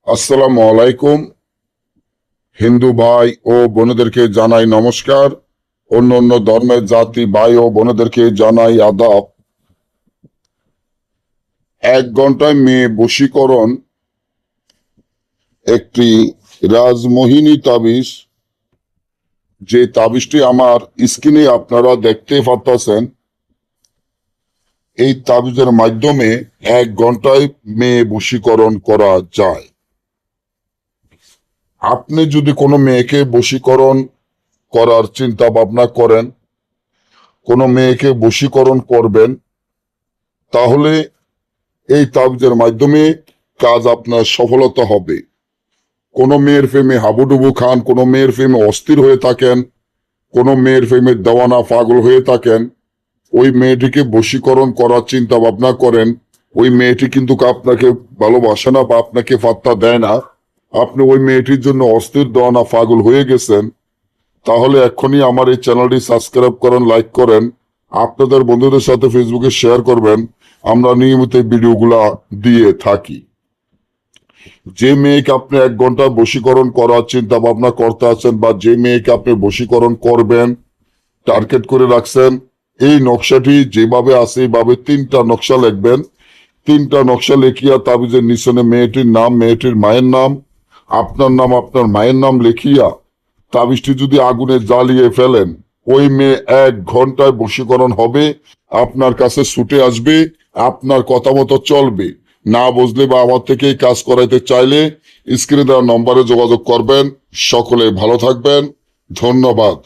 আসসালামু আলাইকুম। হিন্দু ভাই ও বোনেদেরকে জানাই নমস্কার। অন্য অন্য ধর্মের জাতি ভাই ও বোনেদেরকে জানাই আদাব। 1 ঘন্টায় মেয়ে বশীকরণ একটি রাজমোহিনী তাবিজ, যে তাবিজটি আমার স্ক্রিনে আপনারা দেখতে পাচ্ছেন। এই তাবিজের মাধ্যমে 1 ঘন্টায় মেয়ে বশীকরণ করা যায়। আপনি যদি কোনো মেয়েকে বশীকরণ করার চিন্তা ভাবনা করেন, কোনো মেয়েকে বশীকরণ করবেন, তাহলে এই তাবিজের মাধ্যমে কাজ আপনার সফলতা হবে। কোনো মেয়ের প্রেমে হাবুডুবু খান, কোনো মেয়ের প্রেমে অস্থির হয়ে থাকেন, কোনো মেয়ের প্রেমে দেওয়ানা পাগল হয়ে থাকেন, ওই মেয়েটিকে বশীকরণ করার চিন্তা ভাবনা করেন, ওই মেয়েটি কিন্তু আপনাকে ভালোবাসে না বা আপনাকে পাত্তা দেয় না, আপনি ওই মেয়েটির জন্য অস্থির দেওয়ানা পাগল হয়ে গেছেন, তাহলে এক্ষুনি আমার এই চ্যানেলটি সাবস্ক্রাইব করেন, লাইক করেন, আপনাদের বন্ধুদের সাথে ফেসবুকে শেয়ার করবেন। আমরা নিয়মিত ভিডিওগুলা দিয়ে থাকি। যে মেয়েকে আপনি 1 ঘন্টা বশীকরণ করার চিন্তা ভাবনা করতে আছেন বা যে মেয়েকে আপনি বশীকরণ করবেন টার্গেট করে রাখছেন, এই নকশাটি যেভাবে আছে এইভাবে 3টা নকশা লিখবেন। 3টা নকশা লিখিয়া তাবিজের নিচনে মেয়েটির নাম, মেয়েটির মায়ের নাম, আপনার নাম, আপনার মায়ের নাম লিখিয়া তাবিজটি যদি আগুনে জ্বালিয়ে ফেলেন, ওই মেয়ে 1 ঘন্টায় বশীকরণ হবে, আপনার কাছে ছুটে আসবে, আপনার কথা মতো চলবে। না বুঝলে বা আমার থেকে কাজ করাইতে চাইলে স্ক্রিনে দেওয়া নম্বরে যোগাযোগ করবেন। সকলে ভালো থাকবেন। ধন্যবাদ।